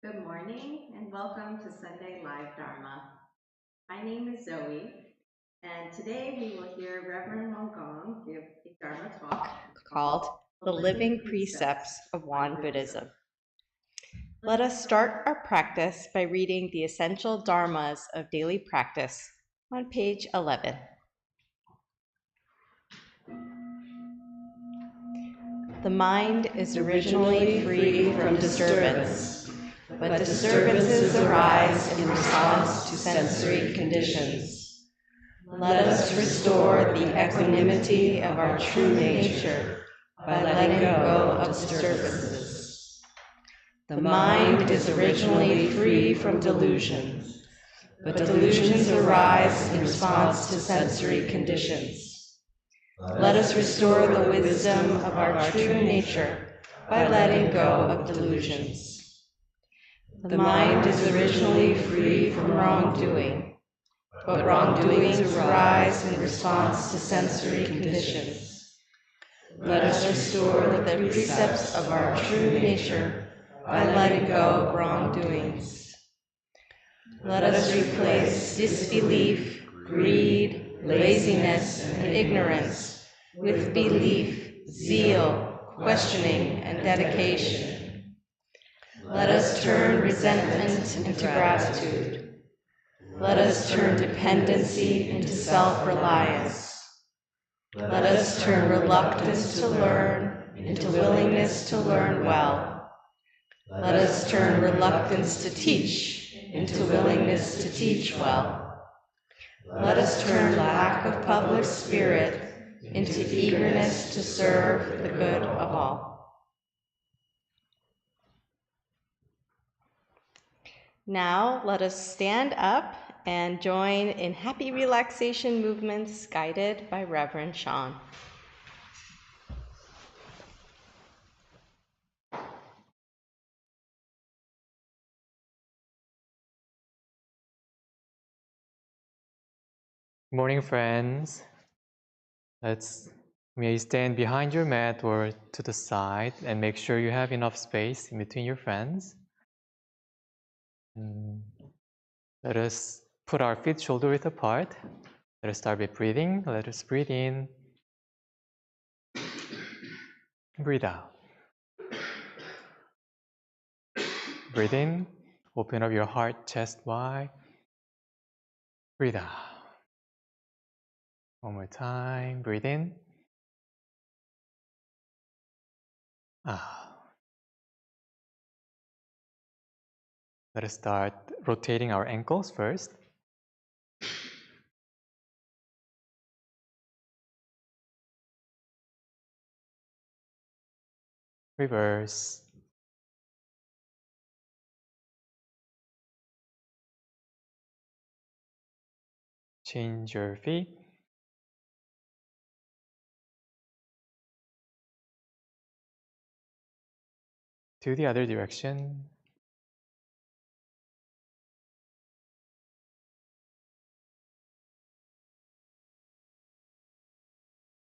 Good morning and welcome to Sunday Live Dharma. My name is Zoe, and today we will hear Reverend Won give a Dharma talk called The Living Precepts of Won Buddhism. Let us start our practice by reading the essential dharmas of daily practice on page 11. The mind is originally free from disturbance, but disturbances arise in response to sensory conditions. Let us restore the equanimity of our true nature by letting go of disturbances. The mind is originally free from delusions, but delusions arise in response to sensory conditions. Let us restore the wisdom of our true nature by letting go of delusions. The mind is originally free from wrongdoing, but wrongdoings arise in response to sensory conditions. Let us restore the precepts of our true nature by letting go of wrongdoings. Let us replace disbelief, greed, laziness, and ignorance with belief, zeal, questioning, and dedication. Let us turn resentment into gratitude. Let us turn dependency into self-reliance. Let us turn reluctance to learn into willingness to learn well. Let us turn reluctance to teach into willingness to teach well. Let us turn lack of public spirit into eagerness to serve the good of all. Now let us stand up and join in happy relaxation movements guided by Reverend Sean. Morning, friends. May you stand behind your mat or to the side and make sure you have enough space in between your friends. Let us put our feet shoulder width apart. Let us start with breathing. Let us breathe in. Breathe out. Breathe in. Open up your heart, chest wide. Breathe out. One more time. Breathe in. Out. Let us start rotating our ankles first. Reverse. Change your feet. To the other direction.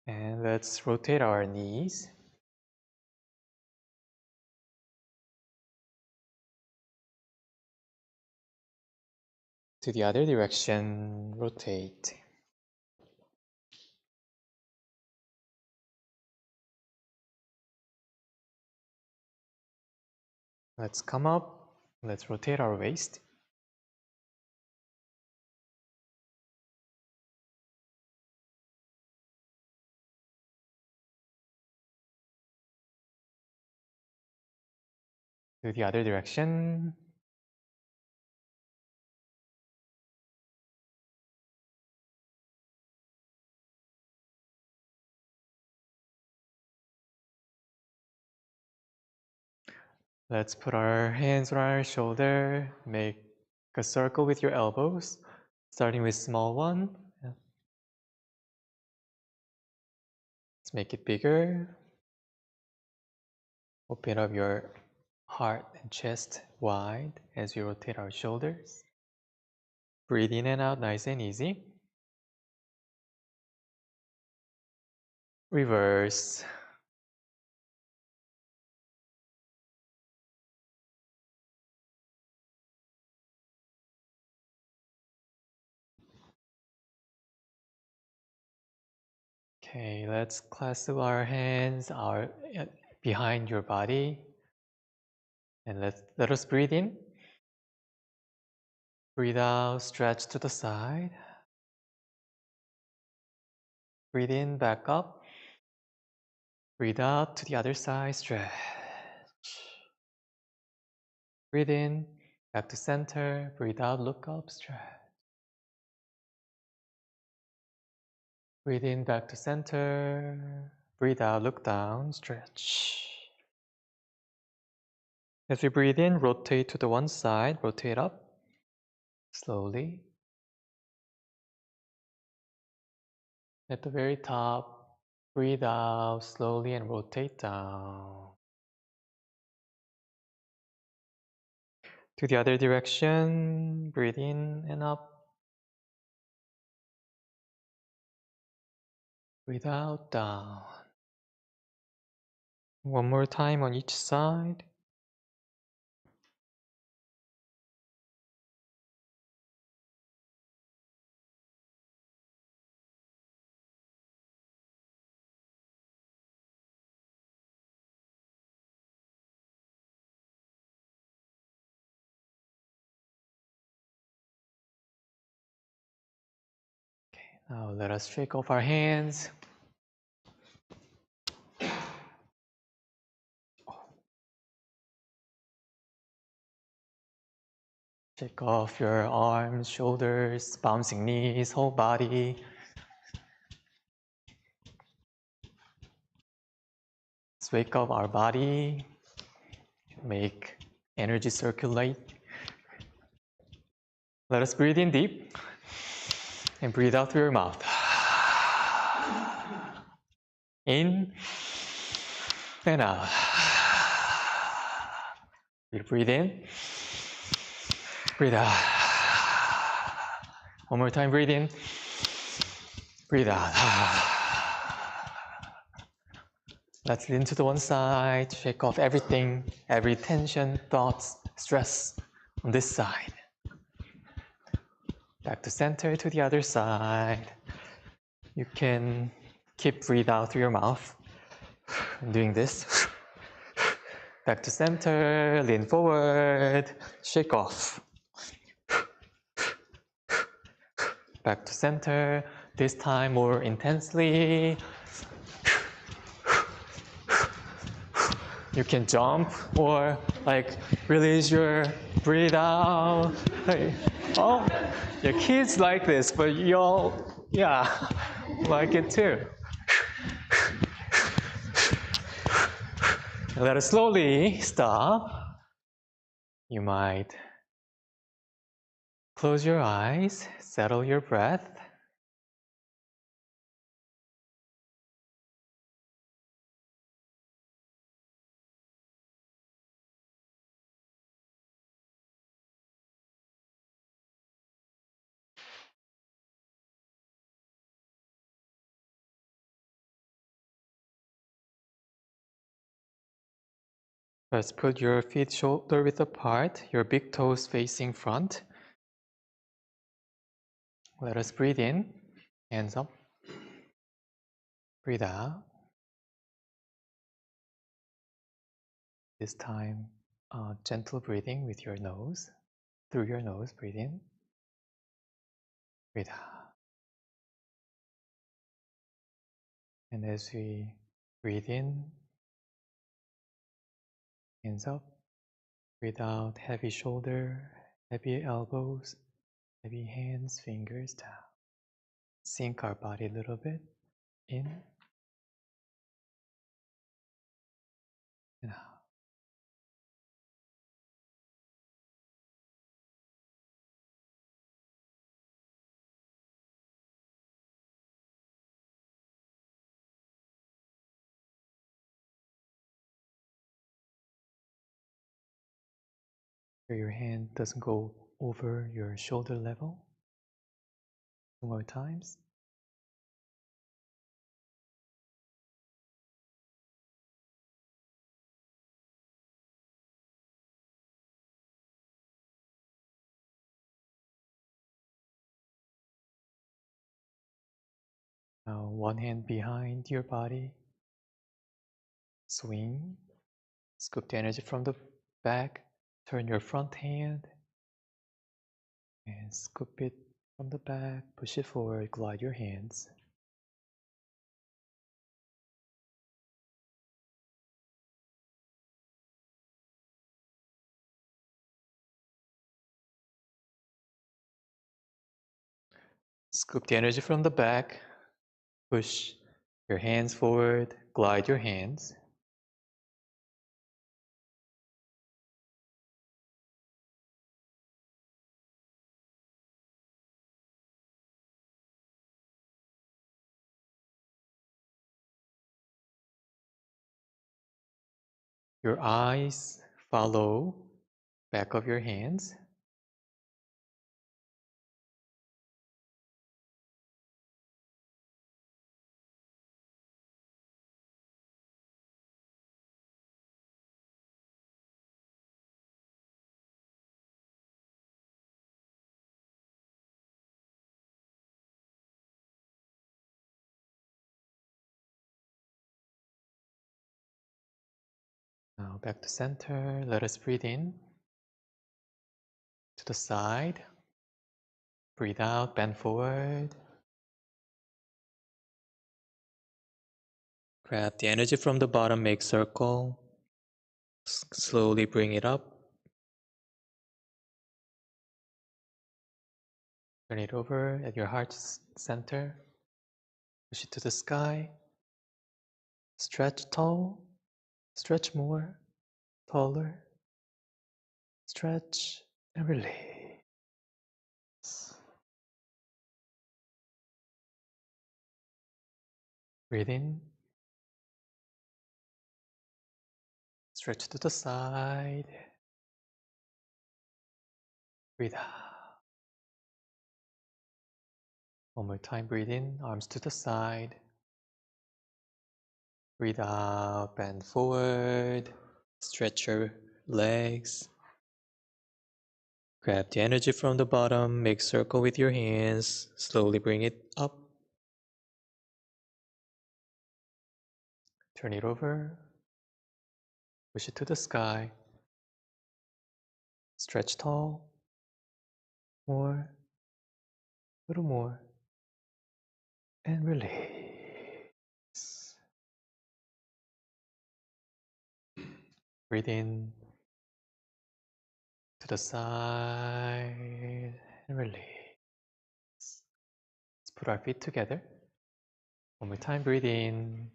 And let's rotate our knees. To the other direction, rotate. Let's come up. Let's rotate our waist. To the other direction. Let's put our hands on our shoulder. Make a circle with your elbows, starting with small one. Let's make it bigger. Open up your heart and chest wide as we rotate our shoulders. Breathe in and out nice and easy. Reverse. Okay, let's clasp our hands behind your body. And let us breathe in. Breathe out, stretch to the side. Breathe in, back up. Breathe out to the other side, stretch. Breathe in, back to center. Breathe out, look up, stretch. Breathe in, back to center. Breathe out, look down, stretch. As we breathe in, rotate to the one side, rotate up, slowly. At the very top, breathe out slowly and rotate down. To the other direction, breathe in and up. Breathe out, down. One more time on each side. Now let us shake off our hands. Shake off your arms, shoulders, bouncing knees, whole body. Let's wake up our body. Make energy circulate. Let us breathe in deep and breathe out through your mouth. In and out. Breathe in. Breathe out. One more time, breathe in. Breathe out. Let's lean to the one side, shake off everything, every tension, thoughts, stress on this side. Back to center, to the other side. You can keep breathe out through your mouth. Doing this. Back to center, lean forward, shake off. Back to center, this time more intensely. You can jump or like release your breathe out. Hey. Oh, your kids like this, but y'all, yeah, like it too. Let us slowly stop. You might close your eyes, settle your breath. Let's put your feet shoulder width apart, your big toes facing front. Let us breathe in, hands up. Breathe out. This time, gentle breathing with your nose. Through your nose, breathe in. Breathe out. And as we breathe in, hands up. Breathe out, heavy shoulder, heavy elbows, heavy hands, fingers down. Sink our body a little bit. In and out. So your hand doesn't go over your shoulder level. 2 more times. Now one hand behind your body. Swing. Scoop the energy from the back. Turn your front hand. And scoop it from the back. Push it forward. Glide your hands. Scoop the energy from the back. Push your hands forward. Glide your hands. Your eyes follow back of your hands. Now back to center. Let us breathe in to the side. Breathe out, bend forward. Grab the energy from the bottom, make circle. Slowly bring it up. Turn it over at your heart's center. Push it to the sky. Stretch tall. Stretch more. Taller. Stretch and release. Breathe in. Stretch to the side. Breathe out. One more time, breathe in, arms to the side. Breathe out, bend forward. Stretch your legs. Grab the energy from the bottom, make circle with your hands. Slowly bring it up. Turn it over. Push it to the sky. Stretch tall. More. A little more. And release. Breathe in to the side and release. Let's put our feet together. One more time, breathe in.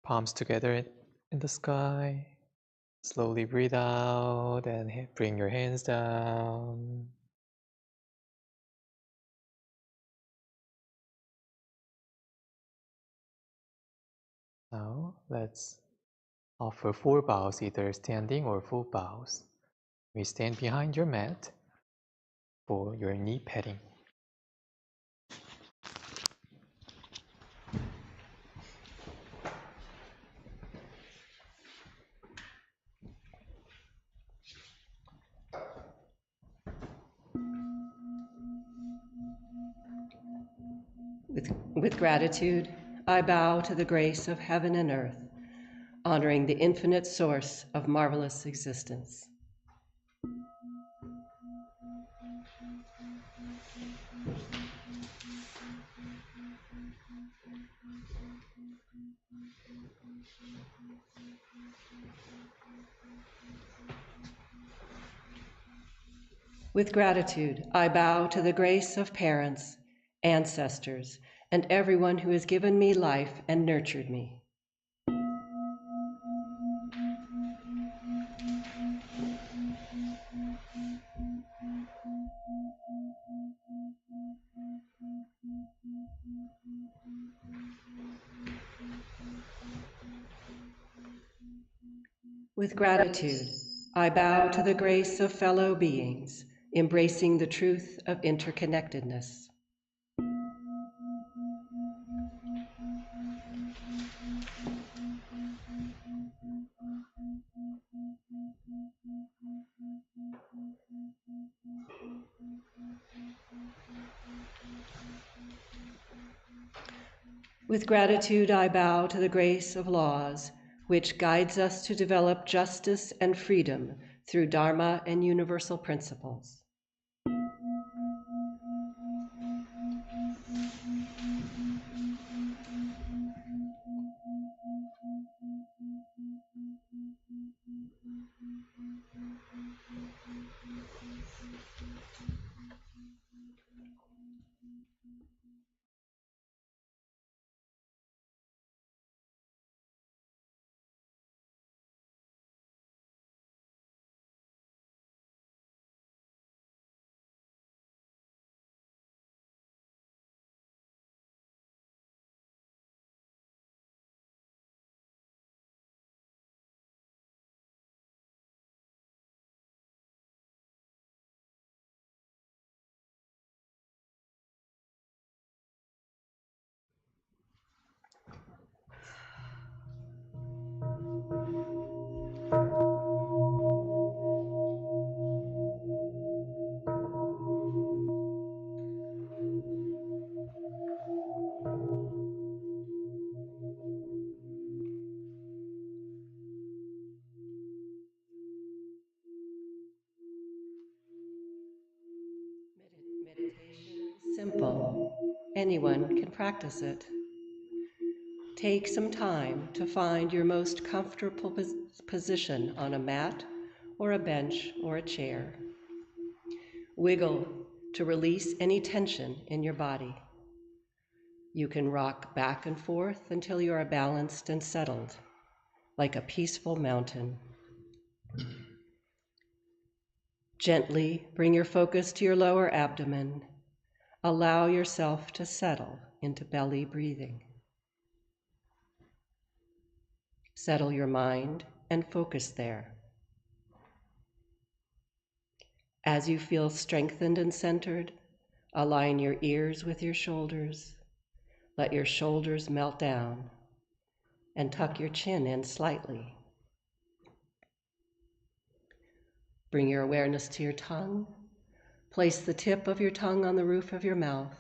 Palms together in the sky. Slowly breathe out and bring your hands down. Now let's offer 4 bows, either standing or full bows. We stand behind your mat for your knee petting. With gratitude, I bow to the grace of heaven and earth, honoring the infinite source of marvelous existence. With gratitude, I bow to the grace of parents, ancestors, and everyone who has given me life and nurtured me. With gratitude, I bow to the grace of fellow beings, embracing the truth of interconnectedness. With gratitude, I bow to the grace of laws, which guides us to develop justice and freedom through Dharma and universal principles. Meditation is simple. Anyone can practice it. Take some time to find your most comfortable position on a mat or a bench or a chair. Wiggle to release any tension in your body. You can rock back and forth until you are balanced and settled, like a peaceful mountain. Gently bring your focus to your lower abdomen. Allow yourself to settle into belly breathing. Settle your mind and focus there. As you feel strengthened and centered, align your ears with your shoulders. Let your shoulders melt down and tuck your chin in slightly. Bring your awareness to your tongue. Place the tip of your tongue on the roof of your mouth.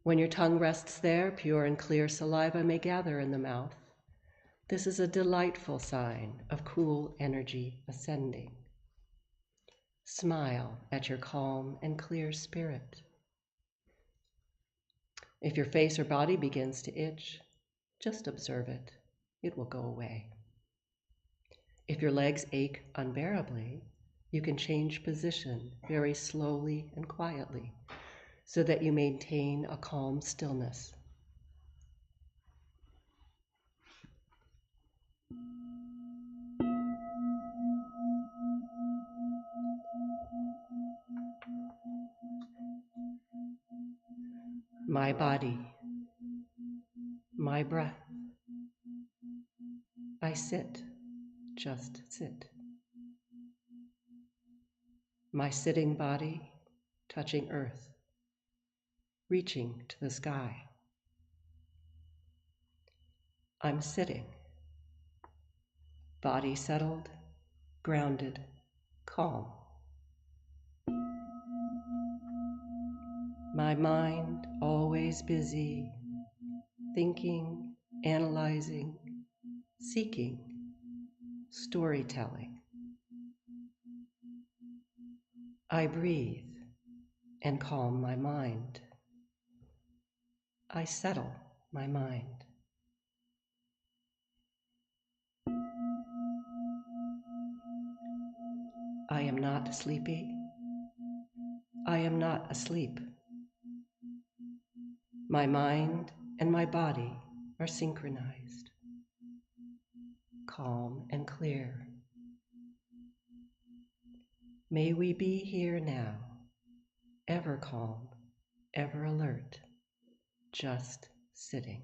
When your tongue rests there, pure and clear saliva may gather in the mouth. This is a delightful sign of cool energy ascending. Smile at your calm and clear spirit. If your face or body begins to itch, just observe it. It will go away. If your legs ache unbearably, you can change position very slowly and quietly so that you maintain a calm stillness. My body, my breath. I sit, just sit. My sitting body touching earth, reaching to the sky. I'm sitting, body settled, grounded, calm. My mind always busy, thinking, analyzing, seeking, storytelling. I breathe and calm my mind. I settle my mind. I am not sleepy. I am not asleep. My mind and my body are synchronized, calm and clear. May we be here now, ever calm, ever alert, just sitting.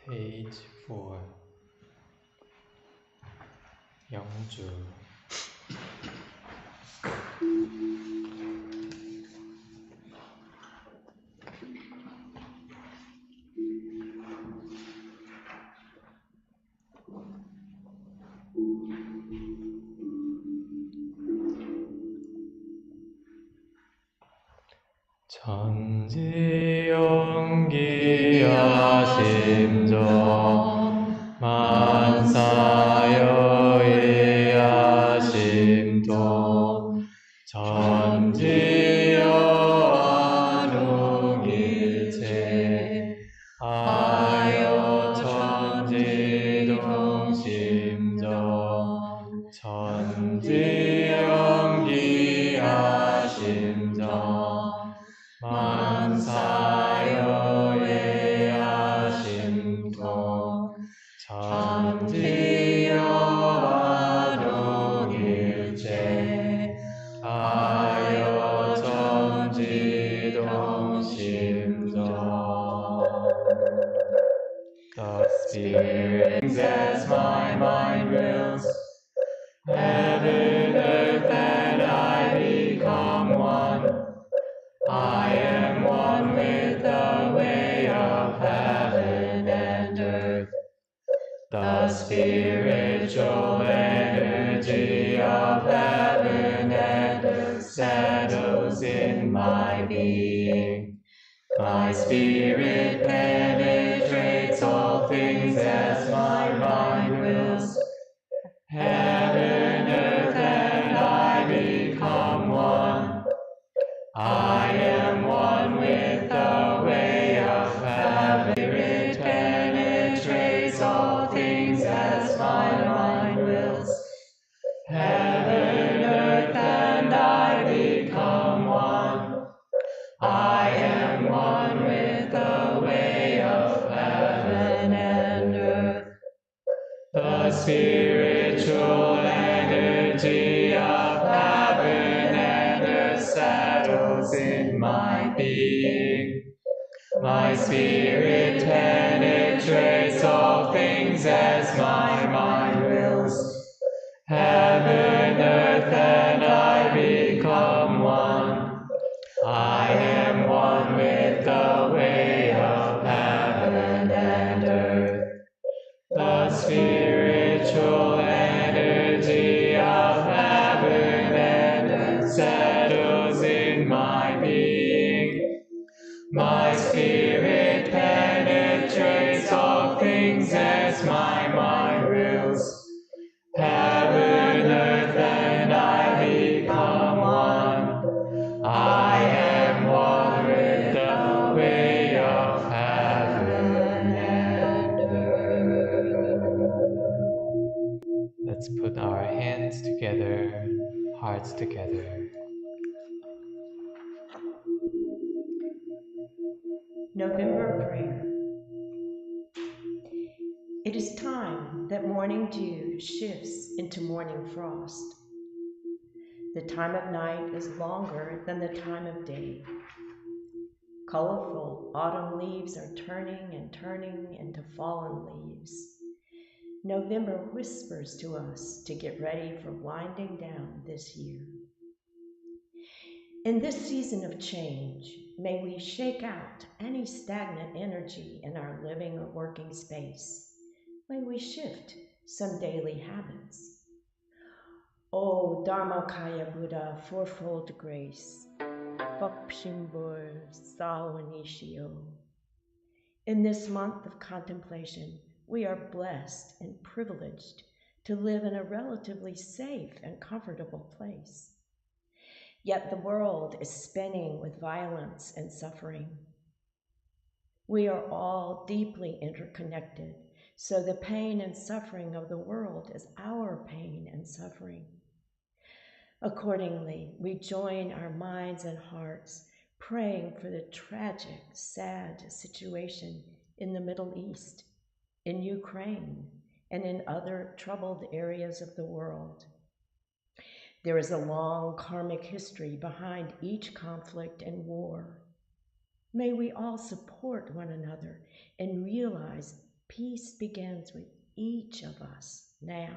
Page 4. 영주. 천지연기하심정 만사여의하심동 천지여아룡일체 하여 천지동심정 천지연기하심정 만사여의하심동 천지여아룡일체 하여 천지동심정. The Spirit as my mind wills, heaven, earth, and I become one. I am one with the way of heaven and earth. The spiritual energy of heaven and earth settles in my being. My spirit penetrates all things as my mind wills. Heaven, earth, and I become one. I am one with the way of heaven. Spirit penetrates all things as my mind wills. Heaven, earth, and I become one. I am one with the way of heaven and earth. The spiritual energy of heaven and earth settles in my being. My spirit penetrates all things as my mind wills. Heaven, earth, and I become one. I am one with the way of heaven and earth. The spiritual energy of heaven and earth settles in my being. My spirit penetrates all things as my mind wills. Heaven, earth, and I become one. I am one with the way of heaven and earth. Let's put our hands together, hearts together. November prayer. It is time that morning dew shifts into morning frost. The time of night is longer than the time of day. Colorful autumn leaves are turning and turning into fallen leaves. November whispers to us to get ready for winding down this year. In this season of change, may we shake out any stagnant energy in our living or working space. May we shift some daily habits. O Dharmakaya Buddha, fourfold grace, Phokshimbo Sawanishio. In this month of contemplation, we are blessed and privileged to live in a relatively safe and comfortable place. Yet the world is spinning with violence and suffering. We are all deeply interconnected, so the pain and suffering of the world is our pain and suffering. Accordingly, we join our minds and hearts praying for the tragic, sad situation in the Middle East, in Ukraine, and in other troubled areas of the world. There is a long karmic history behind each conflict and war. May we all support one another and realize Peace begins with each of us now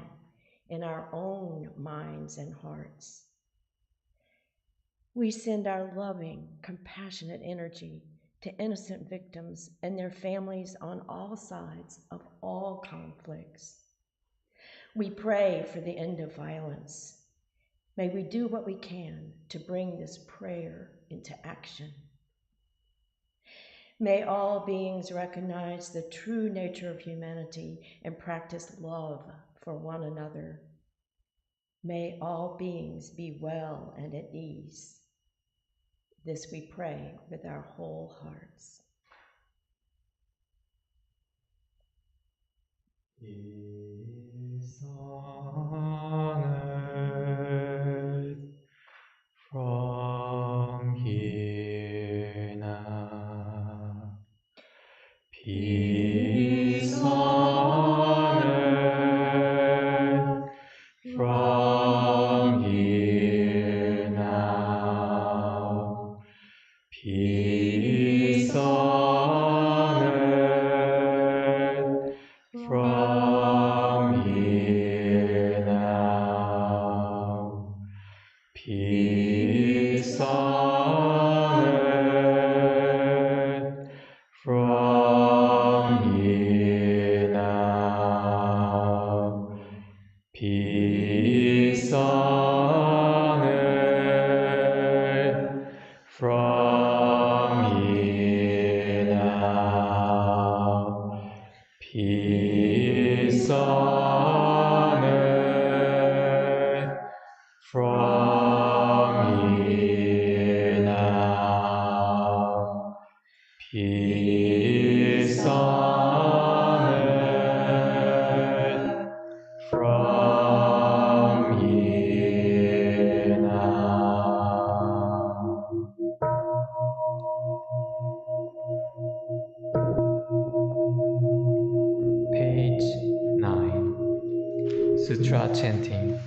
in our own minds and hearts. We send our loving, compassionate energy to innocent victims and their families on all sides of all conflicts. We pray for the end of violence. May we do what we can to bring this prayer into action. May all beings recognize the true nature of humanity and practice love for one another. May all beings be well and at ease. This we pray with our whole hearts. Peace on earth from here now. Peace on earth from here now. Peace on earth from here now. Peace on earth from here now. Peace on earth from here now. Peace on earth from here now. Peace on earth from here now. Page 9. Sutra Chanting.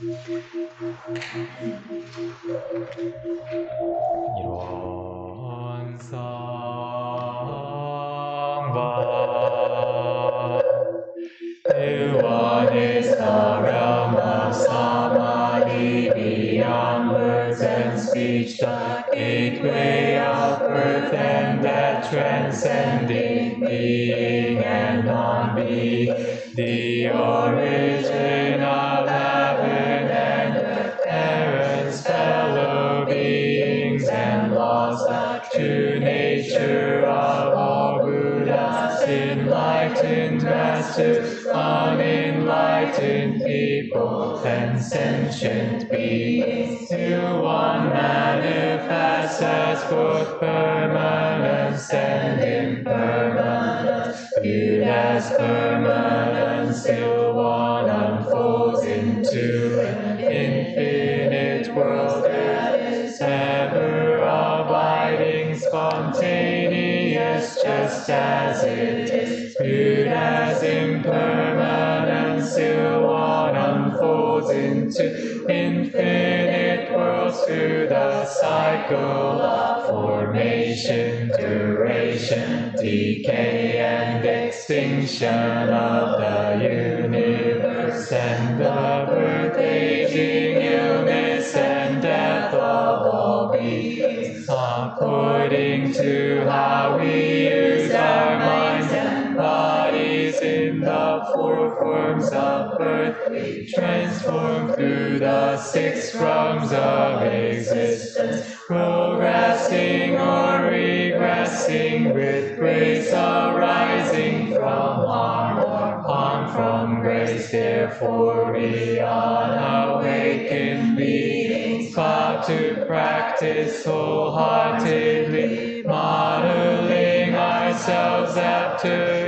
One is the realm of samadhi, beyond words and speech, the gateway of birth and death, transcending being and non-being, the origin of heaven and earth, parents, fellow beings, and laws, the true nature of all Buddhas, enlightened masters, unenlightened people, and sentient beings, to one manifest as both permanence and impermanence, viewed as permanence, till one unfolds into an infinite world that is ever abiding, spontaneous, just as it is, viewed as impermanence, till one unfolds into infinite worlds, through the cycle of formation, duration, decay, and extinction of the universe, and the birth, aging, illness, and death of all beings, according to how we use our minds and bodies in the four forms of birth, we transform through the 6 rungs of existence, progressing or regressing, with grace arising from harm or harm from grace. Therefore we unawakened beings sought to practice wholeheartedly, modeling ourselves after the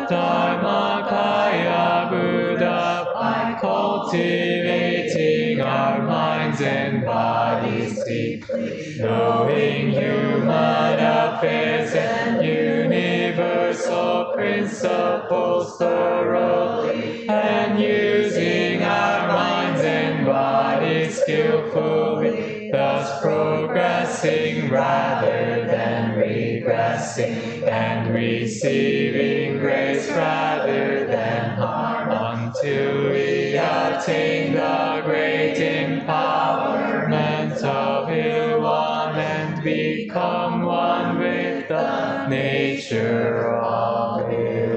Dharmakaya Buddha, by cultivating our minds and bodies deeply, knowing human affairs and universal principles thoroughly, and using our minds and bodies skillfully, thus progressing rather than regressing. blessing and receiving grace rather than harm, until we attain the great empowerment of Ilwan and become one with the nature of Ilwan.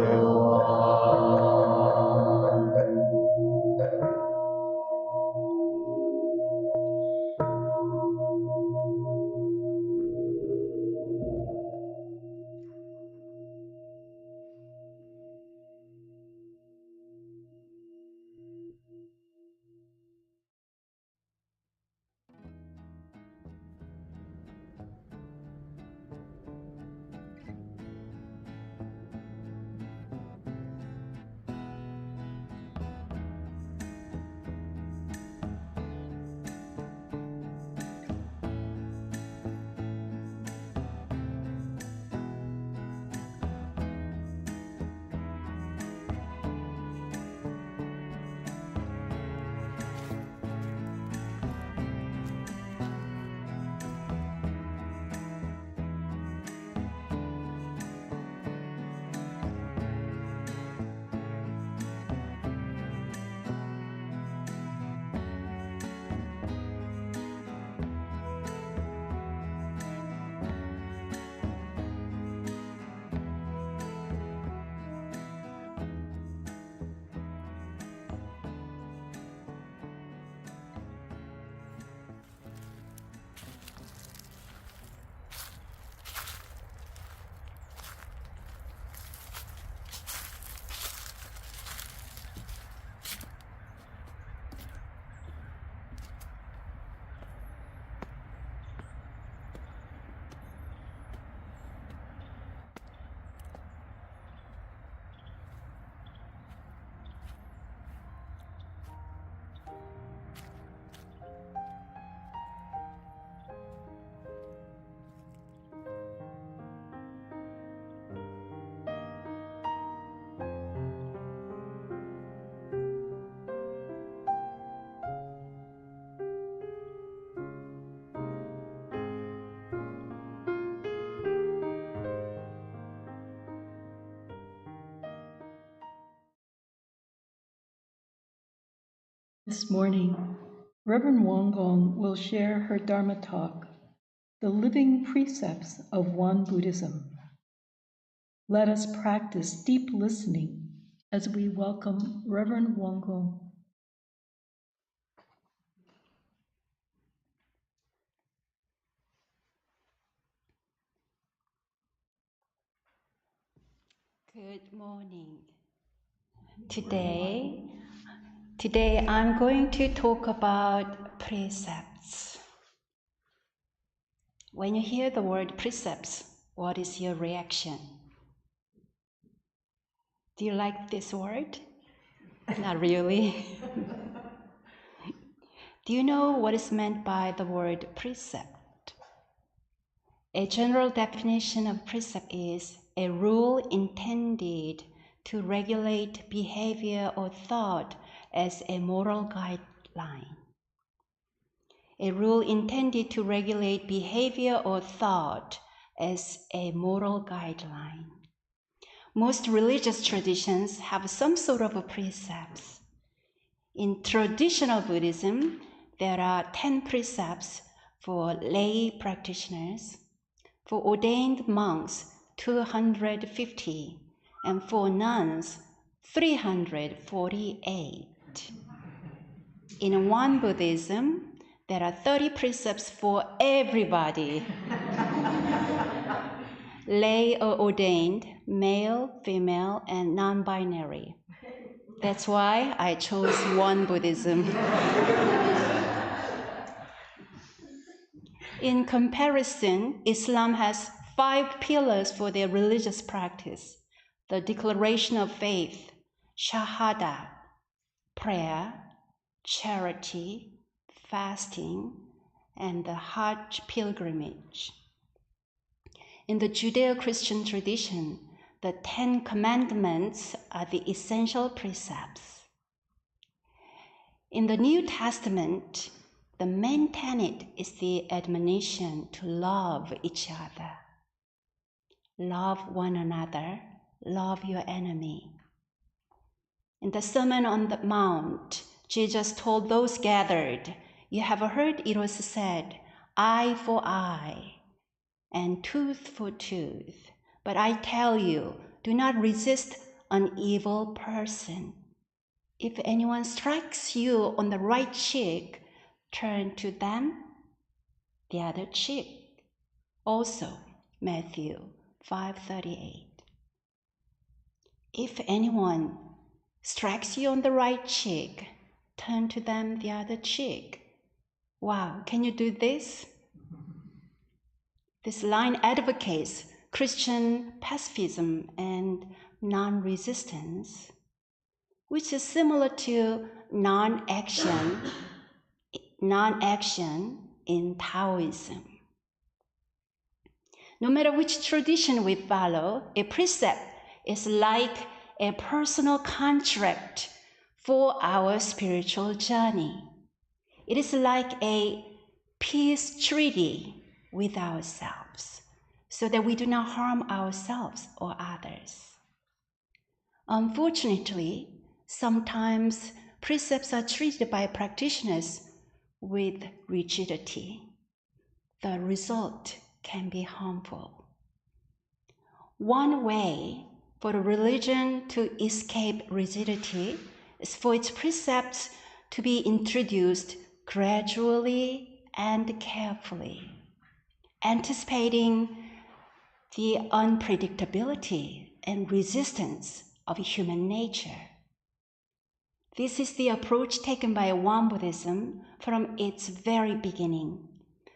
This morning, Reverend Won Gong will share her Dharma Talk, The Living Precepts of Won Buddhism. Let us practice deep listening as we welcome Reverend Won Gong. Good morning. Today I'm going to talk about precepts. When you hear the word precepts, what is your reaction? Do you like this word? Not really. Do you know what is meant by the word precept? A general definition of precept is a rule intended to regulate behavior or thought as a moral guideline. A rule intended to regulate behavior or thought as a moral guideline. Most religious traditions have some sort of a precepts. In traditional Buddhism, there are 10 precepts for lay practitioners, for ordained monks 250, and for nuns 348. In Won Buddhism, there are 30 precepts for everybody. Lay or ordained, male, female, and non-binary. That's why I chose Won Buddhism. In comparison, Islam has 5 pillars for their religious practice: the declaration of faith, shahada, prayer, charity, fasting, and the Hajj pilgrimage. In the Judeo-Christian tradition, the 10 commandments are the essential precepts. In the New Testament, the main tenet is the admonition to love each other. love one another, love your enemy. In the Sermon on the Mount, Jesus told those gathered, "You have heard it was said, eye for eye and tooth for tooth. But I tell you, do not resist an evil person. If anyone strikes you on the right cheek, turn to them the other cheek." Also, Matthew 5:38. If anyone strikes you on the right cheek, turn to them the other cheek. Wow, can you do this? This line advocates Christian pacifism and non-resistance, which is similar to non-action in Taoism. No matter which tradition we follow, a precept is like a personal contract for our spiritual journey. It is like a peace treaty with ourselves, so that we do not harm ourselves or others. Unfortunately, sometimes precepts are treated by practitioners with rigidity. The result can be harmful. One way for a religion to escape rigidity is for its precepts to be introduced gradually and carefully, anticipating the unpredictability and resistance of human nature. This is the approach taken by Won Buddhism from its very beginning.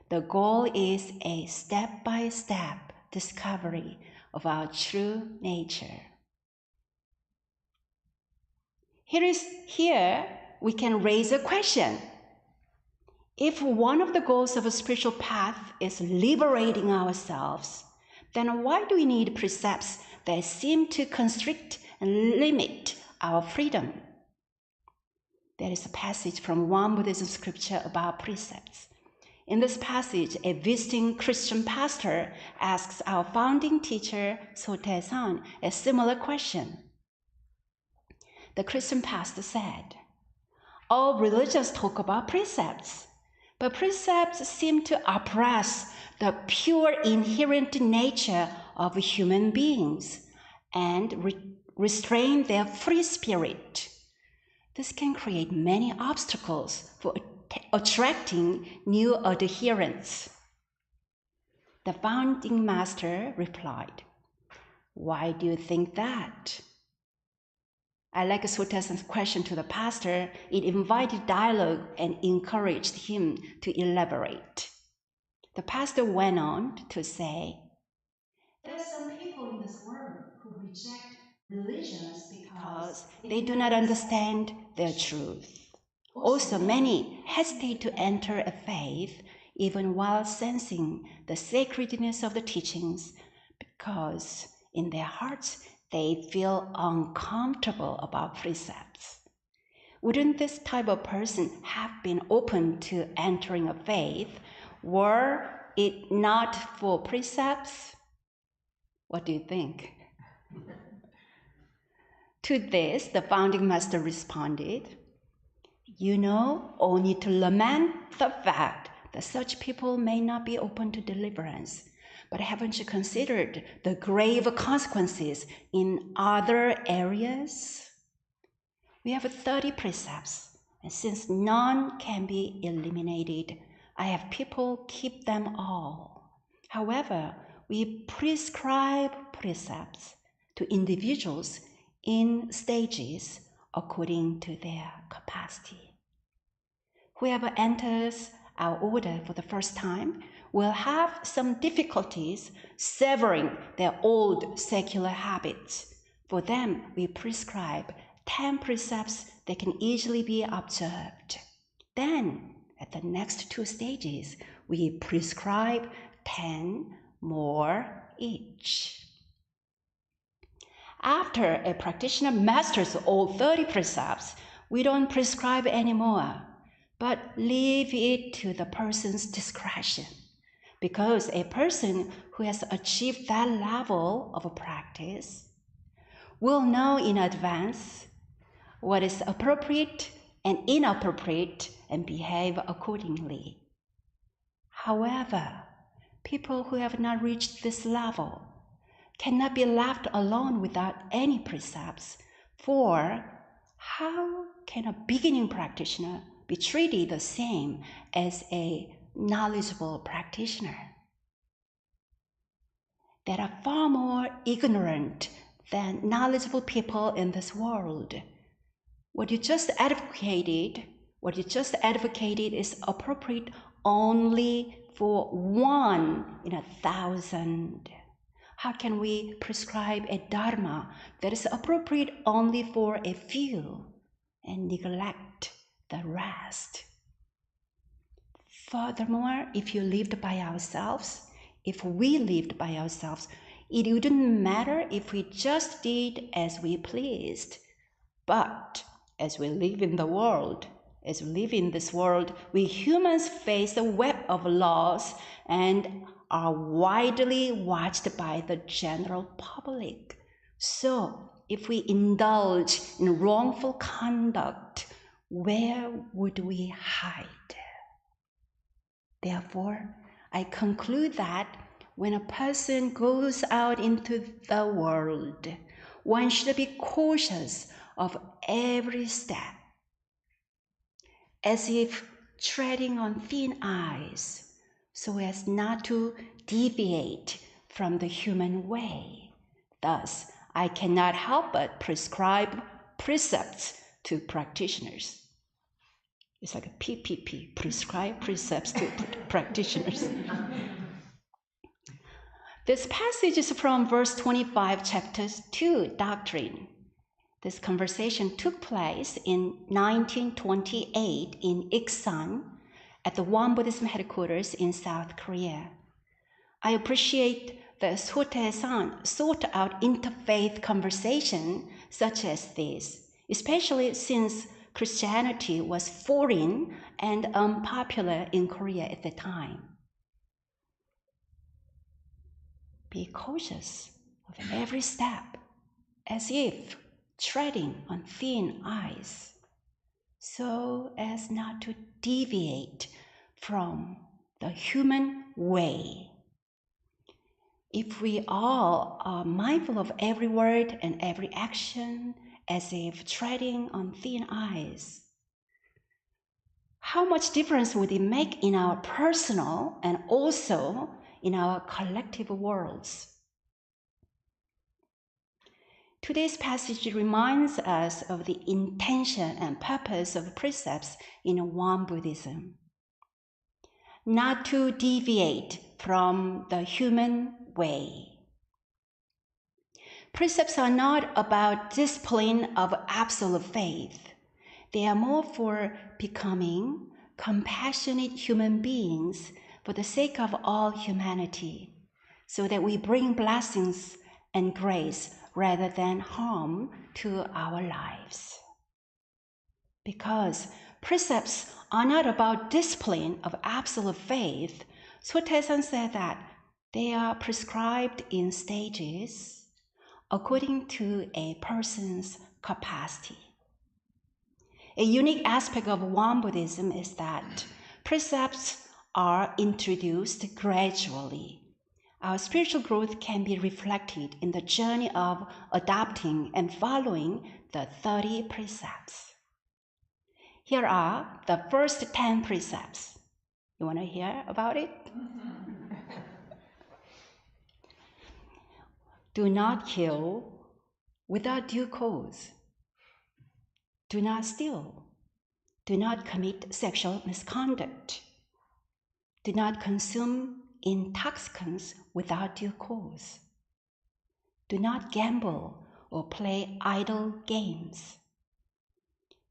The goal is a step-by-step discovery of our true nature. Here we can raise a question. If one of the goals of a spiritual path is liberating ourselves, then why do we need precepts that seem to constrict and limit our freedom? There is a passage from Won Buddhism scripture about precepts. In this passage, a visiting Christian pastor asks our founding teacher, Sotae-san, a similar question. The Christian pastor said, "All religions talk about precepts, but precepts seem to oppress the pure inherent nature of human beings and restrain their free spirit. This can create many obstacles for attracting new adherents." The founding master replied, "Why do you think that?" I like Sotae's question to the pastor. It invited dialogue and encouraged him to elaborate. The pastor went on to say, "There are some people in this world who reject religions because they do not understand their truth. Also, many hesitate to enter a faith even while sensing the sacredness of the teachings because in their hearts they feel uncomfortable about precepts. Wouldn't this type of person have been open to entering a faith were it not for precepts?" What do you think? To this, the founding master responded, "You know, all need to lament the fact that such people may not be open to deliverance. But haven't you considered the grave consequences in other areas? We have 30 precepts, and since none can be eliminated, I have people keep them all. However, we prescribe precepts to individuals in stages according to their capacity. Whoever enters our order for the first time will have some difficulties severing their old secular habits. For them, we prescribe 10 precepts that can easily be observed. Then, at the next 2 stages, we prescribe 10 more each. After a practitioner masters all 30 precepts, we don't prescribe anymore, but leave it to the person's discretion. because a person who has achieved that level of practice will know in advance what is appropriate and inappropriate and behave accordingly. However, people who have not reached this level cannot be left alone without any precepts, for how can a beginning practitioner be treated the same as a knowledgeable practitioner? There are far more ignorant than knowledgeable people in this world. What you just advocated is appropriate only for 1 in 1,000. How can we prescribe a dharma that is appropriate only for a few and neglect the rest? Furthermore, if we lived by ourselves, it wouldn't matter if we just did as we pleased. But as we live in this world, we humans face a web of laws and are widely watched by the general public. So, if we indulge in wrongful conduct, where would we hide? Therefore, I conclude that when a person goes out into the world, one should be cautious of every step, as if treading on thin ice, so as not to deviate from the human way. Thus, I cannot help but prescribe precepts to practitioners. It's like a PPP, prescribe precepts to practitioners. This passage is from verse 25, chapter 2, Doctrine. This conversation took place in 1928 in Iksan at the Won Buddhism headquarters in South Korea. I appreciate the sought out interfaith conversation such as this, especially since Christianity was foreign and unpopular in Korea at the time. Be cautious of every step, as if treading on thin ice, so as not to deviate from the human way. If we all are mindful of every word and every action, as if treading on thin ice, how much difference would it make in our personal and also in our collective worlds? Today's passage reminds us of the intention and purpose of precepts in Won Buddhism. Not to deviate from the human way. Precepts are not about discipline of absolute faith. They are more for becoming compassionate human beings for the sake of all humanity, so that we bring blessings and grace rather than harm to our lives. Because precepts are not about discipline of absolute faith, Sotaesan said that they are prescribed in stages according to a person's capacity. A unique aspect of Won Buddhism is that precepts are introduced gradually. Our spiritual growth can be reflected in the journey of adopting and following the 30 precepts. Here are the first 10 precepts. You want to hear about it? Do not kill without due cause. Do not steal. Do not commit sexual misconduct. Do not consume intoxicants without due cause. Do not gamble or play idle games.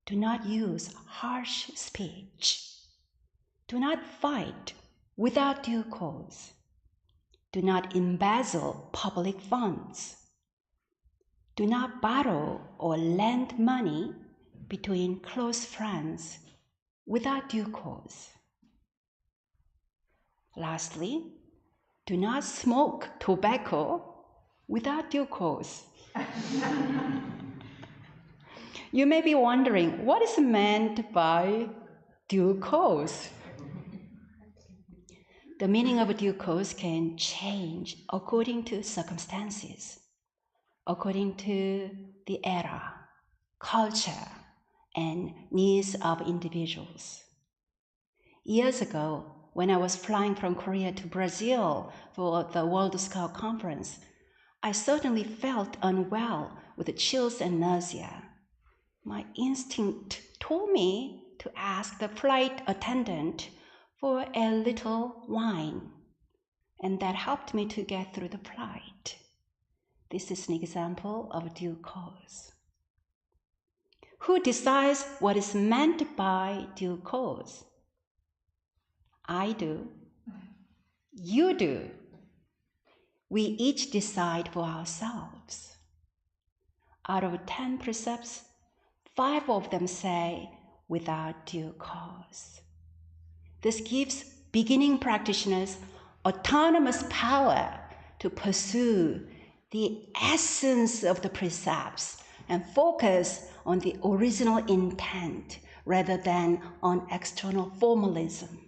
Do not use harsh speech. Do not fight without due cause. Do not embezzle public funds. Do not borrow or lend money between close friends without due cause. Lastly, do not smoke tobacco without due cause. You may be wondering, what is meant by due cause? The meaning of due cause can change according to circumstances, according to the era, culture, and needs of individuals. Years ago, when I was flying from Korea to Brazil for the World Scout Conference, I certainly felt unwell with chills and nausea. My instinct told me to ask the flight attendant for a little wine, and that helped me to get through the flight. This is an example of due cause. Who decides what is meant by due cause? I do. You do. We each decide for ourselves. Out of 10 precepts, 5 of them say without due cause. This gives beginning practitioners autonomous power to pursue the essence of the precepts and focus on the original intent rather than on external formalism.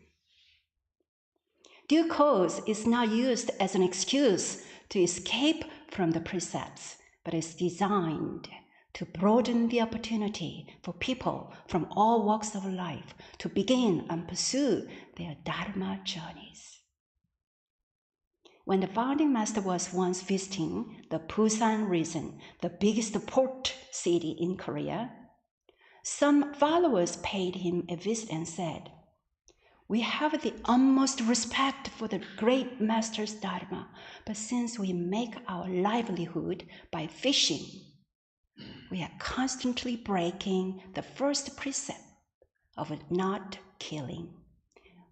Due cause is not used as an excuse to escape from the precepts, but is designed to broaden the opportunity for people from all walks of life to begin and pursue their Dharma journeys. When the founding master was once visiting the Busan region, the biggest port city in Korea, some followers paid him a visit and said, "We have the utmost respect for the great master's Dharma, but since we make our livelihood by fishing, we are constantly breaking the first precept of not killing.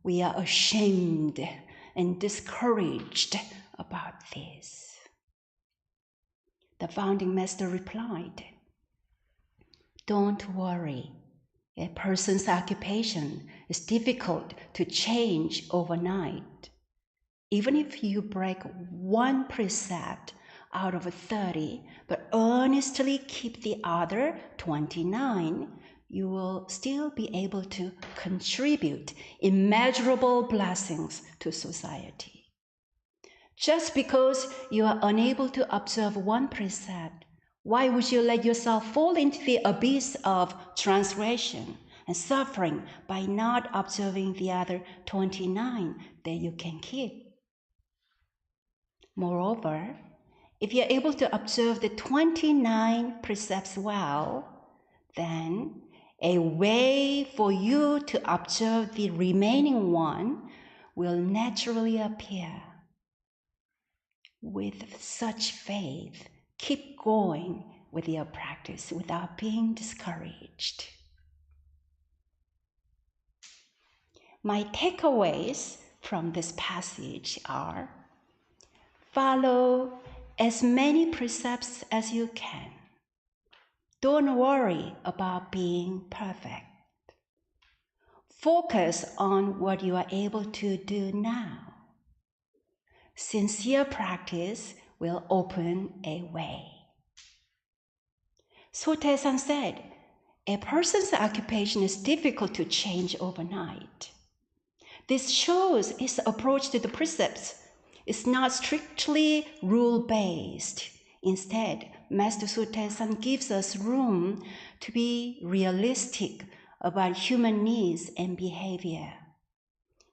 We are ashamed and discouraged about this." The founding master replied, "Don't worry. A person's occupation is difficult to change overnight. Even if you break 1 precept out of 30, but earnestly keep the other 29, you will still be able to contribute immeasurable blessings to society. Just because you are unable to observe 1 precept, why would you let yourself fall into the abyss of transgression and suffering by not observing the other 29 that you can keep? Moreover, if you're able to observe the 29 precepts well, then a way for you to observe the remaining 1 will naturally appear. With such faith, keep going with your practice without being discouraged. My takeaways from this passage are: follow as many precepts as you can. Don't worry about being perfect. Focus on what you are able to do now. Sincere practice will open a way. Sotaesan said, a person's occupation is difficult to change overnight. This shows his approach to the precepts is not strictly rule-based. Instead, Master Sotaesan gives us room to be realistic about human needs and behavior.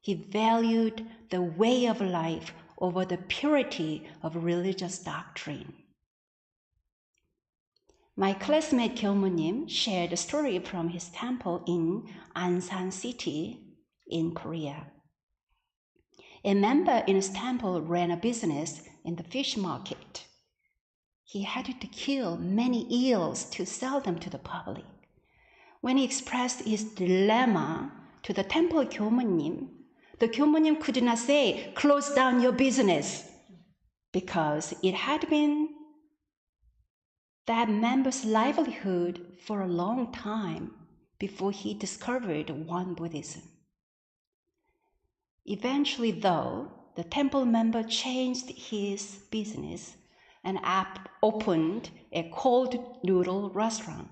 He valued the way of life over the purity of religious doctrine. My classmate Gyeomunim shared a story from his temple in Ansan City in Korea. A member in his temple ran a business in the fish market. He had to kill many eels to sell them to the public. When he expressed his dilemma to the temple Gyeomunim, the Gyeomunim could not say, "Close down your business," because it had been that member's livelihood for a long time before he discovered Won Buddhism. Eventually, though, the temple member changed his business and opened a cold noodle restaurant.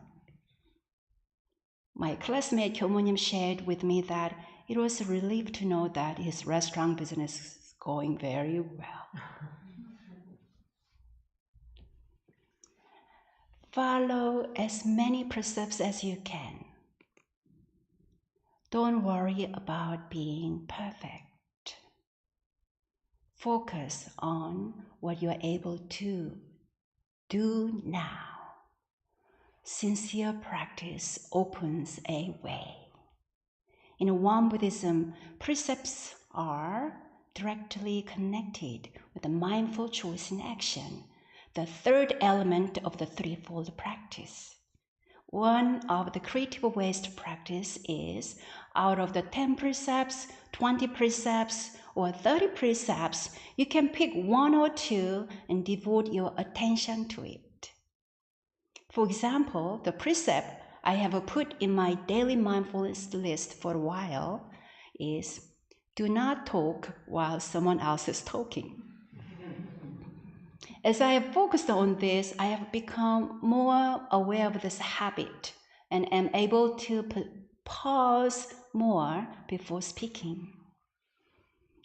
My classmate Kyomonim shared with me that it was a relief to know that his restaurant business is going very well. Follow as many precepts as you can. Don't worry about being perfect. Focus on what you are able to do now. Sincere practice opens a way. In Won Buddhism, precepts are directly connected with the mindful choice in action, the third element of the threefold practice. One of the creative ways to practice is, out of the 10 precepts, 20 precepts, or 30 precepts, you can pick one or two and devote your attention to it. For example, the precept I have put in my daily mindfulness list for a while is, do not talk while someone else is talking. As I have focused on this, I have become more aware of this habit and am able to pause more before speaking.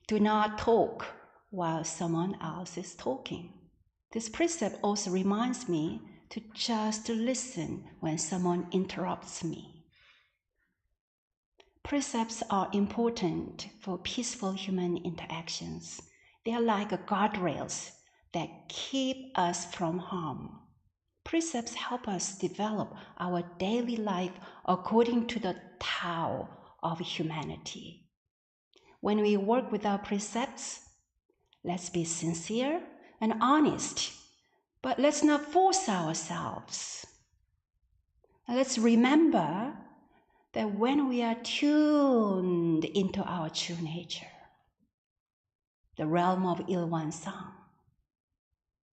Do not talk while someone else is talking. This precept also reminds me to just listen when someone interrupts me. Precepts are important for peaceful human interactions. They are like guardrails that keep us from harm. Precepts help us develop our daily life according to the Tao of humanity. When we work with our precepts, let's be sincere and honest, but let's not force ourselves. Let's remember that when we are tuned into our true nature, the realm of Ilwan Sang,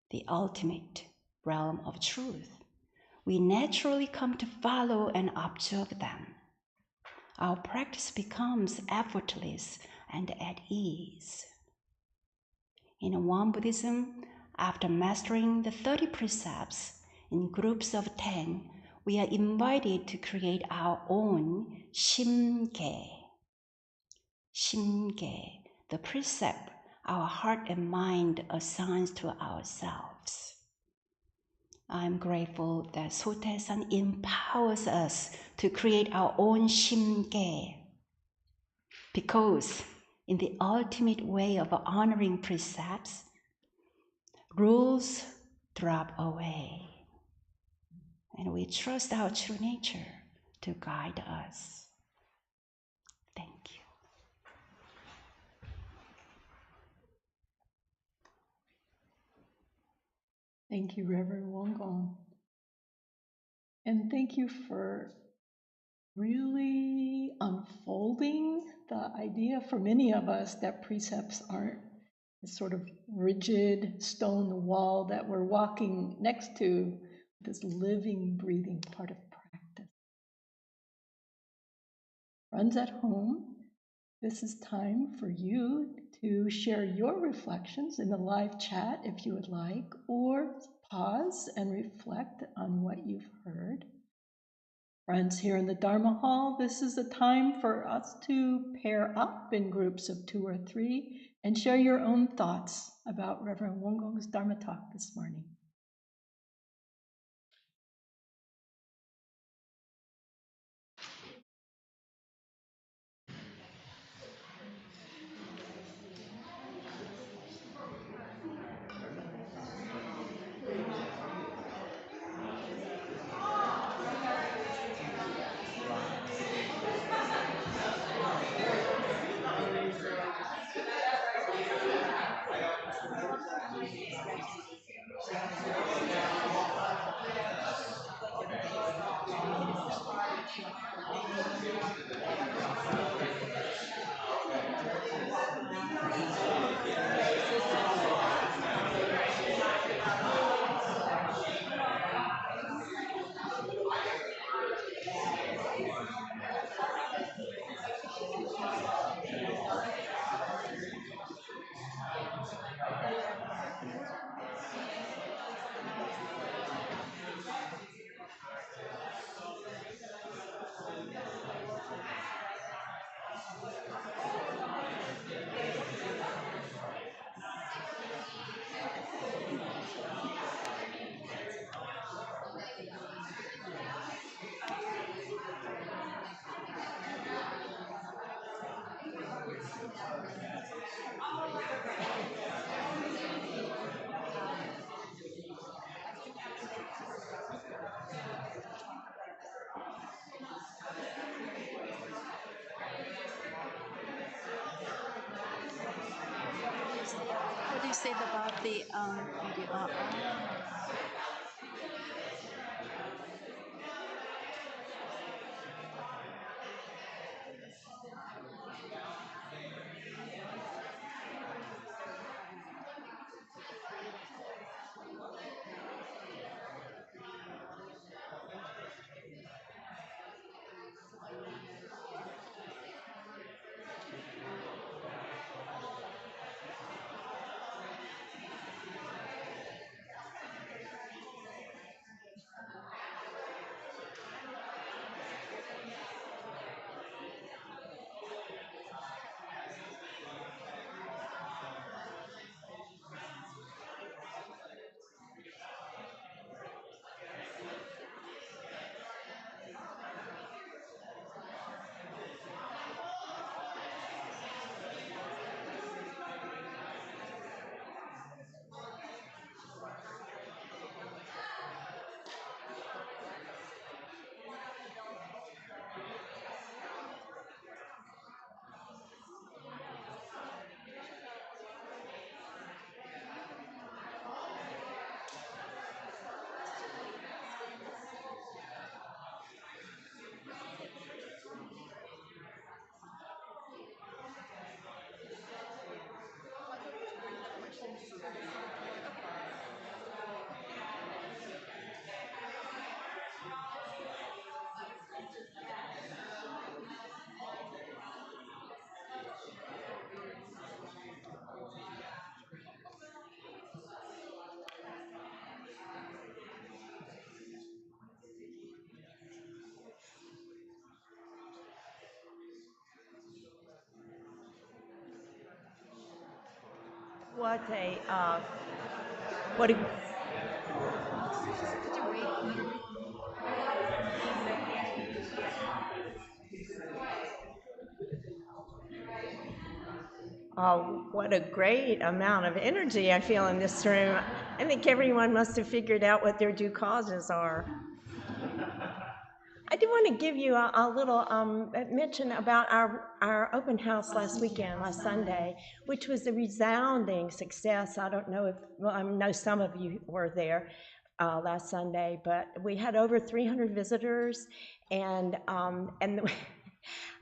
the ultimate realm of truth, we naturally come to follow and observe them. Our practice becomes effortless and at ease. In Won Buddhism, after mastering the 30 precepts in groups of 10, we are invited to create our own Shimge. Shimge, the precept our heart and mind assigns to ourselves. I'm grateful that Sotae-san empowers us to create our own Shimge, because in the ultimate way of honoring precepts, rules drop away, and we trust our true nature to guide us. Thank you. Thank you, Reverend Won Gong. And thank you for really unfolding the idea for many of us that precepts aren't this sort of rigid stone wall that we're walking next to, this living, breathing part of practice. Friends at home, this is time for you to share your reflections in the live chat if you would like, or pause and reflect on what you've heard. Friends here in the Dharma Hall, this is the time for us to pair up in groups of 2 or 3 and share your own thoughts about Reverend Won Gong's Dharma talk this morning. about the video? What a what a great amount of energy I feel in this room. I think everyone must have figured out what their due causes are. I do want to give you a little mention about our open house last weekend, last Sunday, which was a resounding success. I don't know if, well, I know some of you were there last Sunday, but we had over 300 visitors, and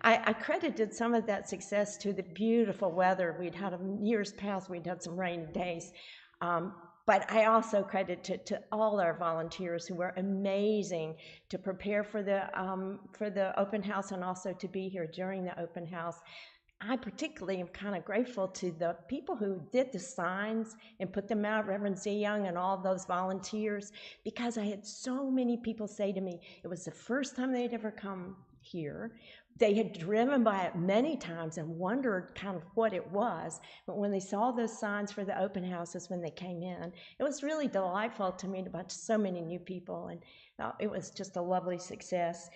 I credited some of that success to the beautiful weather. We'd had years past, we'd had some rainy days. But I also credit to all our volunteers who were amazing to prepare for the open house and also to be here during the open house. I particularly am kind of grateful to the people who did the signs and put them out, Reverend Z. Young and all those volunteers, because I had so many people say to me it was the first time they'd ever come here. They had driven by it many times and wondered kind of what it was, but when they saw those signs for the open houses when they came in, it was really delightful to meet about so many new people, and it was just a lovely success.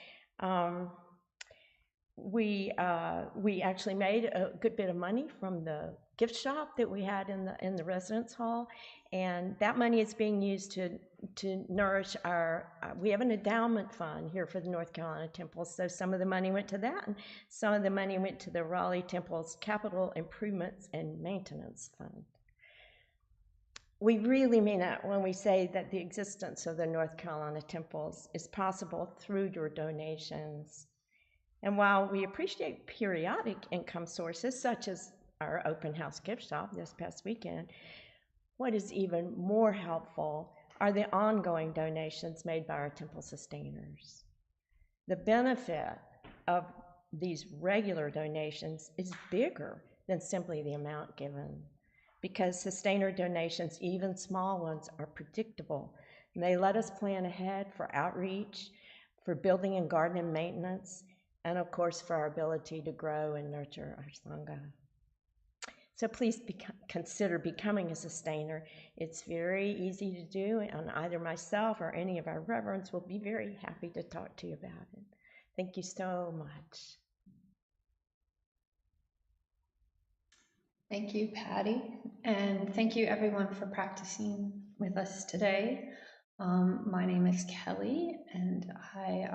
We actually made a good bit of money from the gift shop that we had in the residence hall, and that money is being used to nourish our, we have an endowment fund here for the North Carolina temples, so some of the money went to that, and some of the money went to the Raleigh Temple's Capital Improvements and Maintenance Fund. We really mean it when we say that the existence of the North Carolina temples is possible through your donations. And while we appreciate periodic income sources, such as our open house gift shop this past weekend, what is even more helpful are the ongoing donations made by our temple sustainers. The benefit of these regular donations is bigger than simply the amount given, because sustainer donations, even small ones, are predictable, and they let us plan ahead for outreach, for building and garden and maintenance, and of course for our ability to grow and nurture our Sangha. So please consider becoming a sustainer. It's very easy to do, and either myself or any of our reverends will be very happy to talk to you about it. Thank you so much. Thank you, Patty, and thank you everyone for practicing with us today. My name is Kelly, and I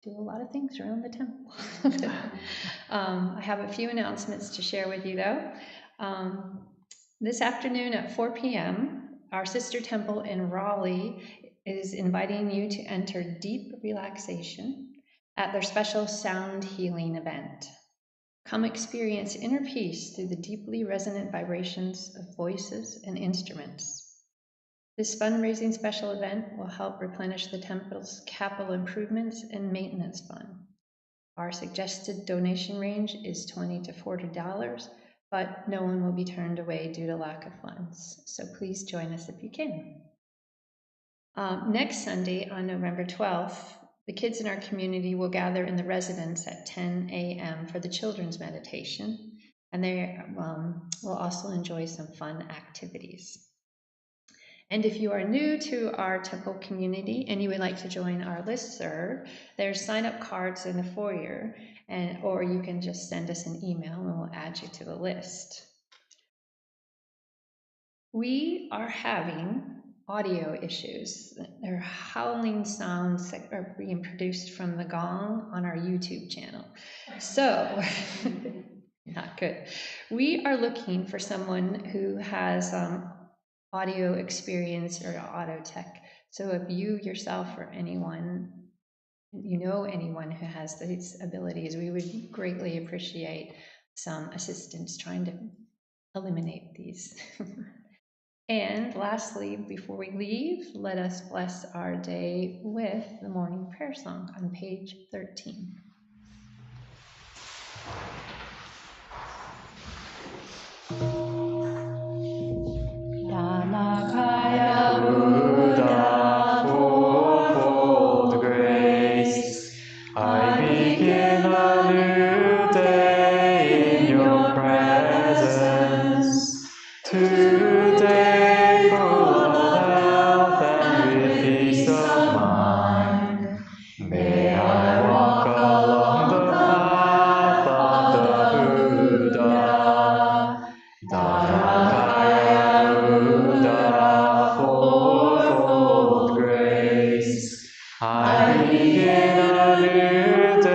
do a lot of things around the temple. I have a few announcements to share with you, though. This afternoon at 4 p.m., our sister temple in Raleigh is inviting you to enter deep relaxation at their special sound healing event. Come experience inner peace through the deeply resonant vibrations of voices and instruments. This fundraising special event will help replenish the temple's capital improvements and maintenance fund. Our suggested donation range is $20 to $40, but no one will be turned away due to lack of funds. So please join us if you can. Next Sunday, on November 12th, the kids in our community will gather in the residence at 10 a.m. for the children's meditation, and they will also enjoy some fun activities. And if you are new to our temple community and you would like to join our listserv, there's sign-up cards in the foyer, or you can just send us an email and we'll add you to the list. We are having audio issues. There are howling sounds that are being produced from the gong on our YouTube channel. So, not good. We are looking for someone who has audio experience or auto tech. So if you yourself or anyone, you know anyone who has these abilities, we would greatly appreciate some assistance trying to eliminate these. And lastly, before we leave, let us bless our day with the morning prayer song on page 13. Dhammakaya Buddha, fourfold grace, I begin a new day in your presence. Today full of health and with peace of mind, may I walk along the path of the Buddha. Dharmakaya Buddha, fourfold grace, I begin a new day.